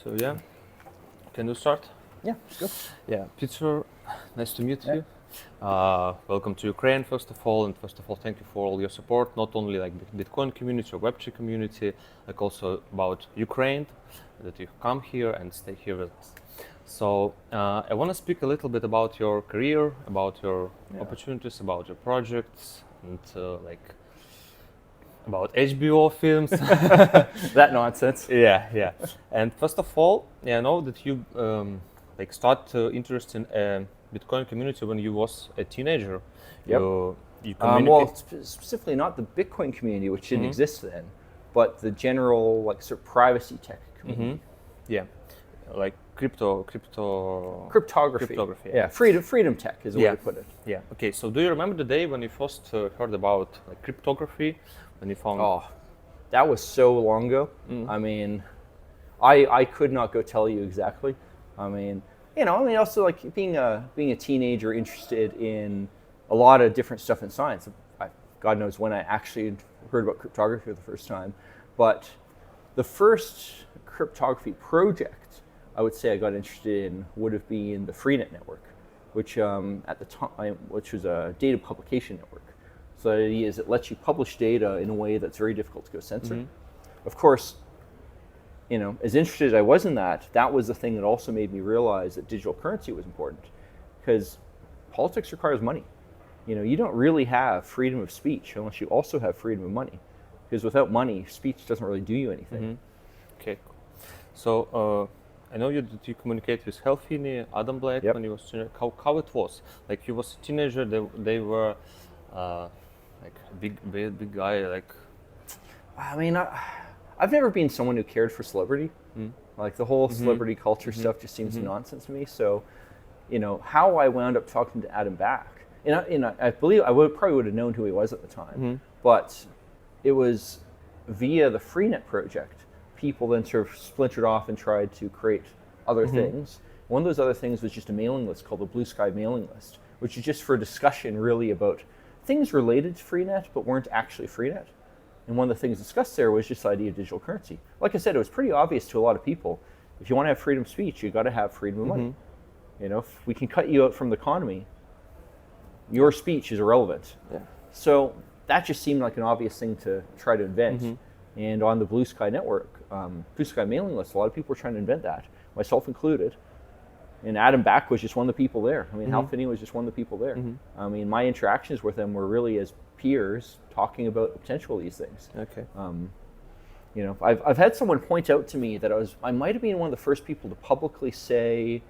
So yeah, can you start? Yeah, go. Yeah, Peter, nice to meet you. Welcome to Ukraine, first of all, and first of all, thank you for all your support, not only like the Bitcoin community or Web3 community, like also about Ukraine, that you come here and stay here with us. So I want to speak a little bit about your career, about your opportunities, about your projects, and about HBO films. That nonsense. Yeah. And first of all, I know that you start interest in Bitcoin community when you was a teenager. Yep. You communicate. Specifically not the Bitcoin community, which didn't exist then, but the general sort of privacy tech community. Yeah, like cryptography. Yeah, freedom tech is a way to put it. Yeah. Okay. So do you remember the day when you first heard about cryptography? When you found? Oh, that was so long ago. I mean, I could not go tell you exactly. Also like being a teenager interested in a lot of different stuff in science. God knows when I actually heard about cryptography for the first time, but the first cryptography project I would say I got interested in would have been the Freenet network, which at the time, which was a data publication network. So the idea is it lets you publish data in a way that's very difficult to go censor. Of course, as interested as I was in that, that was the thing that also made me realize that digital currency was important, because politics requires money. You don't really have freedom of speech unless you also have freedom of money, because without money, speech doesn't really do you anything. Okay, so I know that you communicate with Finney, Adam Black when you was teenager. How it was? Like you was a teenager, they were big guy. I've never been someone who cared for celebrity. Like the whole celebrity culture stuff just seems nonsense to me. So, how I wound up talking to Adam Back, and I believe I probably would have known who he was at the time, but it was via the Freenet project. People then sort of splintered off and tried to create other things. One of those other things was just a mailing list called the Blue Sky mailing list, which is just for discussion really about things related to Freenet but weren't actually Freenet. And one of the things discussed there was just the idea of digital currency. Like I said, it was pretty obvious to a lot of people. If you want to have freedom of speech, you got to have freedom of money. If we can cut you out from the economy, your speech is irrelevant. Yeah. So that just seemed like an obvious thing to try to invent. And on the Blue Sky network, Blue Sky mailing list, a lot of people were trying to invent that, myself included. And Adam Back was just one of the people there. Hal Finney was just one of the people there. My interactions with them were really as peers talking about the potential of these things. Okay. I've had someone point out to me that I might have been one of the first people to publicly say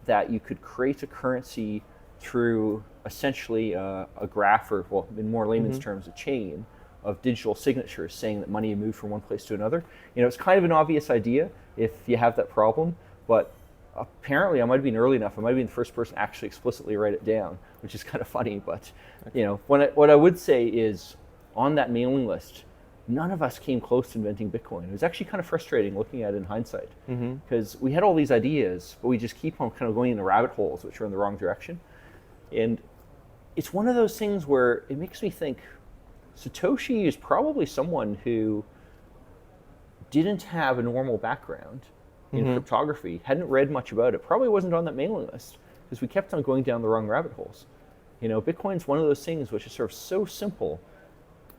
that you could create a currency through essentially a graph, or in more layman's terms, a chain of digital signatures saying that money moved from one place to another. It's kind of an obvious idea if you have that problem, but apparently I might have been early enough. I might have been the first person to actually explicitly write it down, which is kind of funny. But what I would say is, on that mailing list, none of us came close to inventing Bitcoin. It was actually kind of frustrating looking at it in hindsight, because we had all these ideas, but we just keep on kind of going into rabbit holes which are in the wrong direction. And it's one of those things where it makes me think Satoshi is probably someone who didn't have a normal background in cryptography, hadn't read much about it, probably wasn't on that mailing list, because we kept on going down the wrong rabbit holes. Bitcoin's one of those things which is sort of so simple.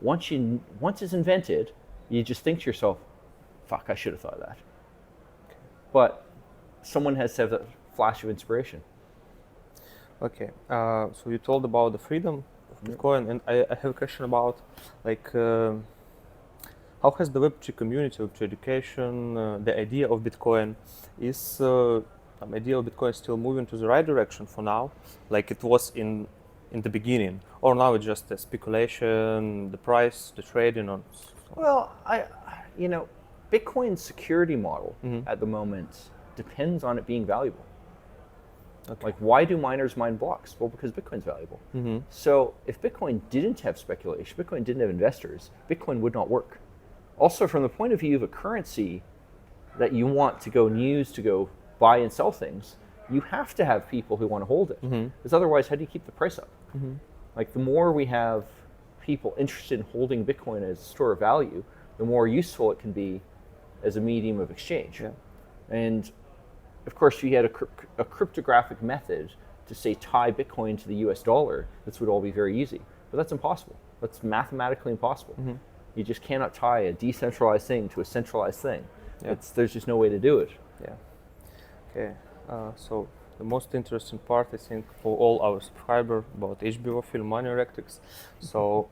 Once it's invented, you just think to yourself, fuck, I should have thought of that. But someone has to have that flash of inspiration. Okay, so you told about the freedom of Bitcoin, and I have a question about how has the Web3 community, Web3 education, the idea of Bitcoin is idea of Bitcoin still moving to the right direction for now, like it was in the beginning, or now it's just a speculation, the price, the trading on? Well, Bitcoin's security model at the moment depends on it being valuable. Okay. Like, why do miners mine blocks? Well, because Bitcoin's valuable. So if Bitcoin didn't have speculation, Bitcoin didn't have investors, Bitcoin would not work. Also, from the point of view of a currency that you want to go use, to go buy and sell things, you have to have people who want to hold it. Because otherwise, how do you keep the price up? Like, the more we have people interested in holding Bitcoin as a store of value, the more useful it can be as a medium of exchange. And of course, if you had a cryptographic method to say tie Bitcoin to the US dollar, this would all be very easy. But that's impossible. That's mathematically impossible. You just cannot tie a decentralized thing to a centralized thing. Yeah. There's just no way to do it. Yeah. Okay. So the most interesting part, I think, for all our subscribers about HBO film money ethics. So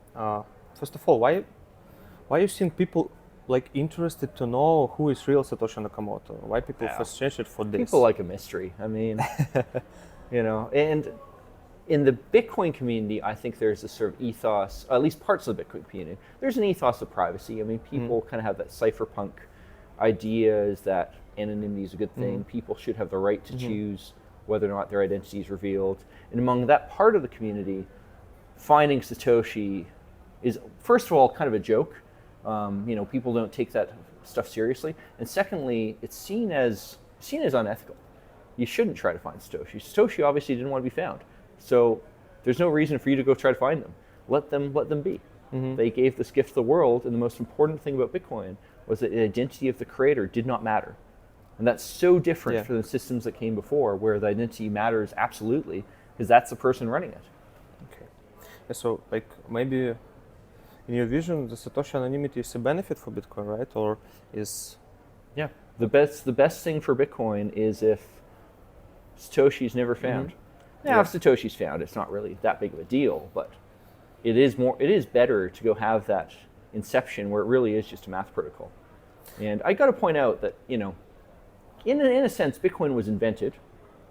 first of all, why you think people like interested to know who is real Satoshi Nakamoto? Why people fascinated for this? People like a mystery. I mean, you know, and in the Bitcoin community, I think there's a sort of ethos, at least parts of the Bitcoin community, there's an ethos of privacy. I mean, people kind of have that cypherpunk ideas that anonymity is a good thing. People should have the right to choose whether or not their identity is revealed. And among that part of the community, finding Satoshi is, first of all, kind of a joke. You know, people don't take that stuff seriously. And secondly, it's seen as unethical. You shouldn't try to find Satoshi. Satoshi obviously didn't want to be found. So there's no reason for you to go try to find them. Let them be. They gave this gift to the world, and the most important thing about Bitcoin was that the identity of the creator did not matter. And that's so different from the systems that came before, where the identity matters absolutely, because that's the person running it. Okay. Yeah, so like maybe in your vision, the Satoshi anonymity is a benefit for Bitcoin, right? Or is the best thing for Bitcoin is if Satoshi's never found. Now, if Satoshi's found, it's not really that big of a deal, but it is better to go have that inception where it really is just a math protocol. And I got to point out that, you know, in a sense, Bitcoin was invented,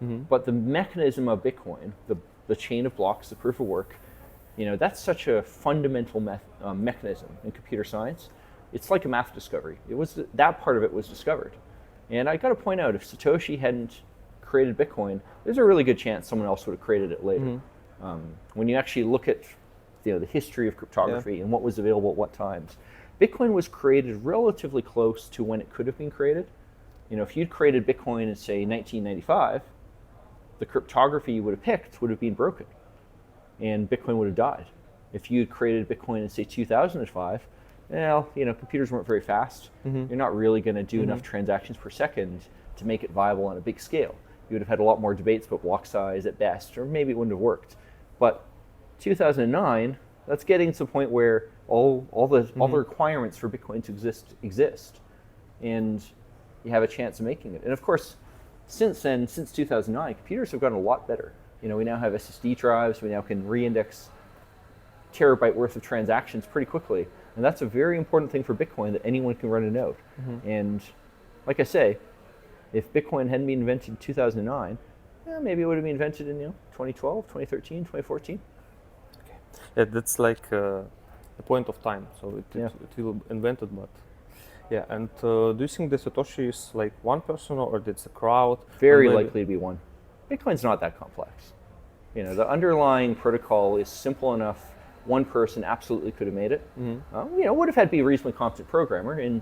but the mechanism of Bitcoin, the chain of blocks, the proof of work, you know, that's such a fundamental mechanism in computer science. It's like a math discovery. That part of it was discovered. And I got to point out, if Satoshi hadn't created Bitcoin, there's a really good chance someone else would have created it later. When you actually look at, you know, the history of cryptography and what was available at what times, Bitcoin was created relatively close to when it could have been created. You know, if you'd created Bitcoin in, say, 1995, the cryptography you would have picked would have been broken, and Bitcoin would have died. If you'd created Bitcoin in, say, 2005, well, you know, computers weren't very fast. You're not really going to do enough transactions per second to make it viable on a big scale. You would have had a lot more debates about block size at best, or maybe it wouldn't have worked. But 2009, that's getting to the point where all the requirements for Bitcoin to exist, and you have a chance of making it. And of course, since then, since 2009, computers have gotten a lot better. You know, we now have SSD drives. We now can re-index terabyte worth of transactions pretty quickly, and that's a very important thing for Bitcoin, that anyone can run a node. And like I say, if Bitcoin hadn't been invented in 2009, maybe it would have been invented in 2012, 2013, 2014. Okay. Yeah, that's like a point of time. So it will invented, but yeah. And do you think the Satoshi is like one person, or it's a crowd? Very likely to be one. Bitcoin's not that complex. You know, the underlying protocol is simple enough. One person absolutely could have made it. You know, would have had to be a reasonably competent programmer, and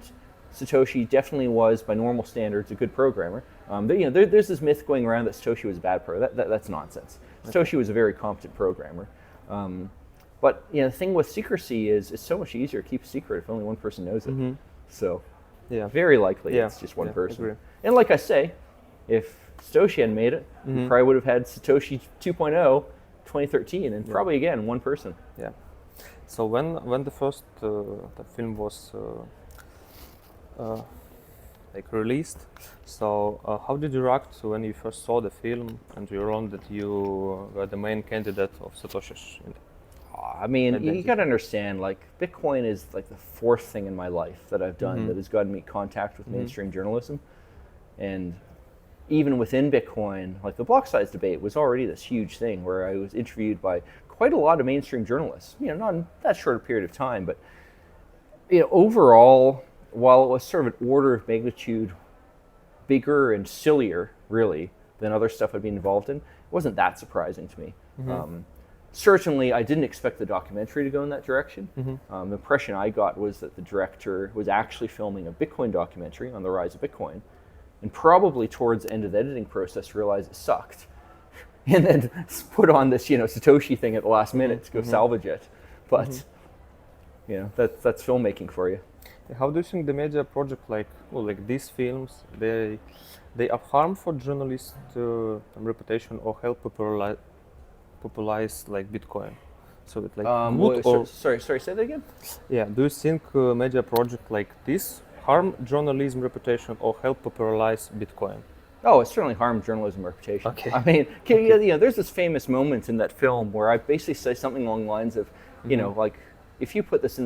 Satoshi definitely was, by normal standards, a good programmer. You know, there's this myth going around that Satoshi was a bad programmer. That's nonsense. Satoshi was a very competent programmer. But you know, the thing with secrecy is it's so much easier to keep a secret if only one person knows it. So, very likely it's just one person. And like I say, if Satoshi hadn't made it, we probably would have had Satoshi 2.0, 2013, and probably again one person. Yeah. So when the first the film was like released, so how did you react when you first saw the film and you learned that you were the main candidate of Satoshi's? I mean, you got to understand, like, Bitcoin is like the fourth thing in my life that I've done that has gotten me contact with mainstream journalism. And even within Bitcoin, like, the block size debate was already this huge thing where I was interviewed by quite a lot of mainstream journalists, you know, not in that short a period of time, but, you know, overall, while it was sort of an order of magnitude bigger and sillier, really, than other stuff I'd been involved in, it wasn't that surprising to me. Certainly, I didn't expect the documentary to go in that direction. The impression I got was that the director was actually filming a Bitcoin documentary on the rise of Bitcoin, and probably towards the end of the editing process realized it sucked, and then put on this, you know, Satoshi thing at the last minute to go salvage it. But you know, that's filmmaking for you. How do you think the media project like these films, they are harm for journalists' reputation or help popularize like Bitcoin? So it like good or sorry, say that again. yeah? Do you think media project like this harm journalism reputation or help popularize Bitcoin? Oh, it certainly harmed journalism reputation. Okay. I mean, you know, there's this famous moment in that film where I basically say something along the lines of, you know, like if you put this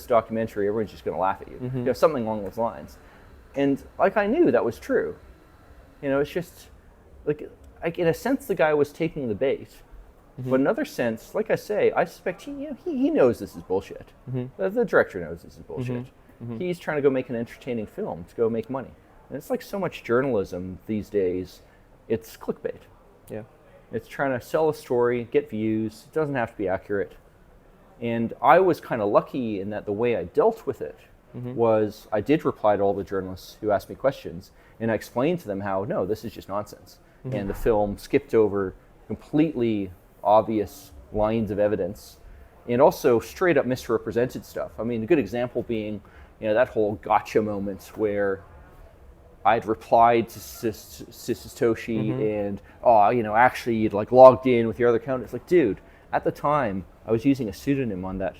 documentary, everyone's just going to laugh at you. You know, something along those lines. And like I knew that was true. You know, it's just like in a sense the guy was taking the bait, but in another sense, like I say, I suspect he knows this is bullshit. The director knows this is bullshit. He's trying to go make an entertaining film to go make money. And it's like so much journalism these days, it's clickbait. Yeah. It's trying to sell a story, get views. It doesn't have to be accurate. And I was kind of lucky in that the way I dealt with it was I did reply to all the journalists who asked me questions, and I explained to them how, no, this is just nonsense. And the film skipped over completely obvious lines of evidence and also straight up misrepresented stuff. I mean, a good example being, you know, that whole gotcha moment where I'd replied to Satoshi and, oh, you know, actually you'd like logged in with your other account. It's like, dude, at the time I was using a pseudonym on that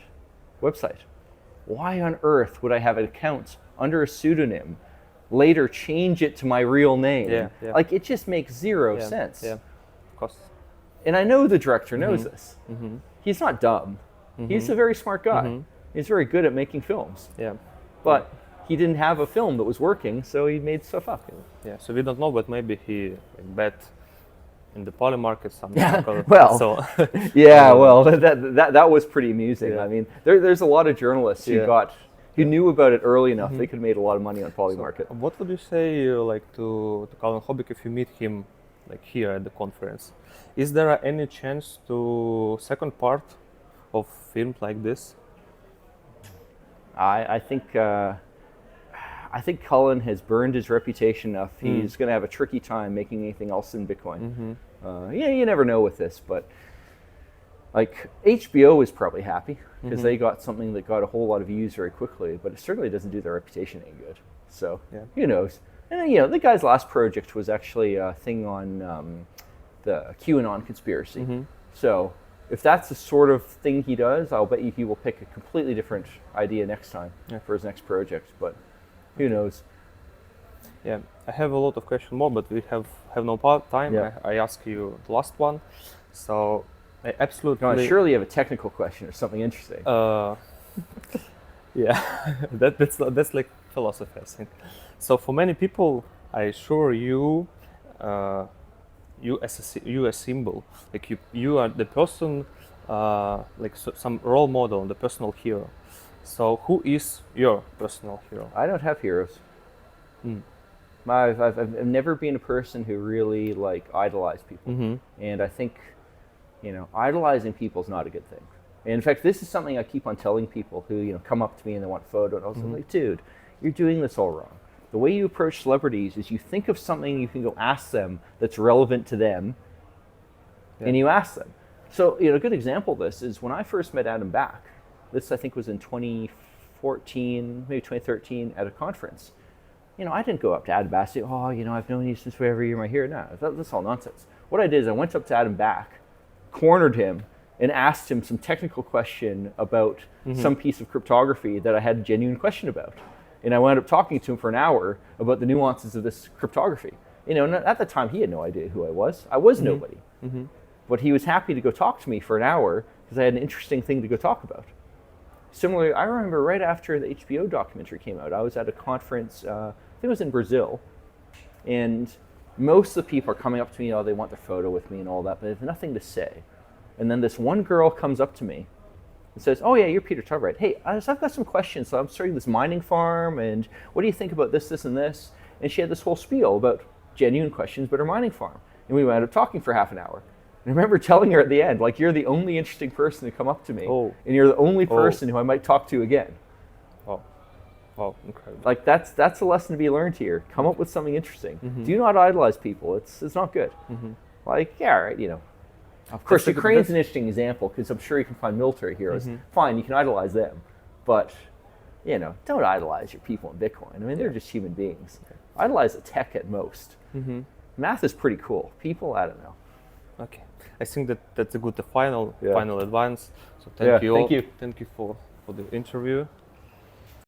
website. Why on earth would I have an account under a pseudonym, later change it to my real name? Yeah. Like, it just makes zero sense. Yeah, of course. And I know the director knows this. He's not dumb. He's a very smart guy. He's very good at making films. Yeah. But he didn't have a film that was working, so he made stuff up. Yeah, so we don't know, but maybe he bet in the poly market something. Well, so, yeah, well, that was pretty amusing. Yeah. I mean, there's a lot of journalists who knew about it early enough. They could have made a lot of money on poly market. What would you say like to Cullen Hoback if you meet him like here at the conference? Is there any chance to second part of film like this? I think Cullen has burned his reputation enough. He's going to have a tricky time making anything else in Bitcoin. Yeah, you never know with this, but like HBO is probably happy because they got something that got a whole lot of views very quickly, but it certainly doesn't do their reputation any good. So who knows? And you know, the guy's last project was actually a thing on the QAnon conspiracy. So if that's the sort of thing he does, I'll bet you he will pick a completely different idea next time for his next project. But who knows? Yeah, I have a lot of questions more, but we have no time. Yeah. I ask you the last one. So I absolutely. No, surely you have a technical question or something interesting. Yeah, that's like philosophy, I think. So for many people, I assure you, you as a symbol, like you are the person, like some role model, the personal hero. So who is your personal hero? I don't have heroes. I've never been a person who really like idolized people, and I think, you know, idolizing people is not a good thing. And in fact, this is something I keep on telling people who come up to me and they want a photo, and I was like, dude, you're doing this all wrong. The way you approach celebrities is you think of something you can go ask them that's relevant to them, and you ask them. So, you know, a good example of this is when I first met Adam Back. This, I think, was in 2014, maybe 2013 at a conference. You know, I didn't go up to Adam Back and say, oh, you know, I've known you since wherever you're my hero. No, that's all nonsense. What I did is I went up to Adam Back, cornered him, and asked him some technical question about some piece of cryptography that I had a genuine question about. And I wound up talking to him for an hour about the nuances of this cryptography. You know, and at the time, he had no idea who I was. I was nobody. But he was happy to go talk to me for an hour because I had an interesting thing to go talk about. Similarly, I remember right after the HBO documentary came out, I was at a conference, I think it was in Brazil, and most of the people are coming up to me, they want their photo with me and all that, but they have nothing to say. And then this one girl comes up to me and says, oh yeah, you're Peter Todd, right? Hey, I've got some questions. So I'm starting this mining farm, and what do you think about this, this, and this? And she had this whole spiel about genuine questions about her mining farm. And we wound up talking for half an hour. And I remember telling her at the end, like, you're the only interesting person to come up to me, and you're the only person who I might talk to again. Wow, incredible. Like, that's a lesson to be learned here. Come up with something interesting. Do not idolize people. It's not good. Like, yeah, right, you know. Of course, Ukraine's an interesting example because I'm sure you can find military heroes. Fine, you can idolize them. But you know, don't idolize your people in Bitcoin. I mean, they're just human beings. Idolize the tech at most. Math is pretty cool. People, I don't know. Okay, I think that's a good final advance. So Yeah, thank you. thank you. Thank you for the interview.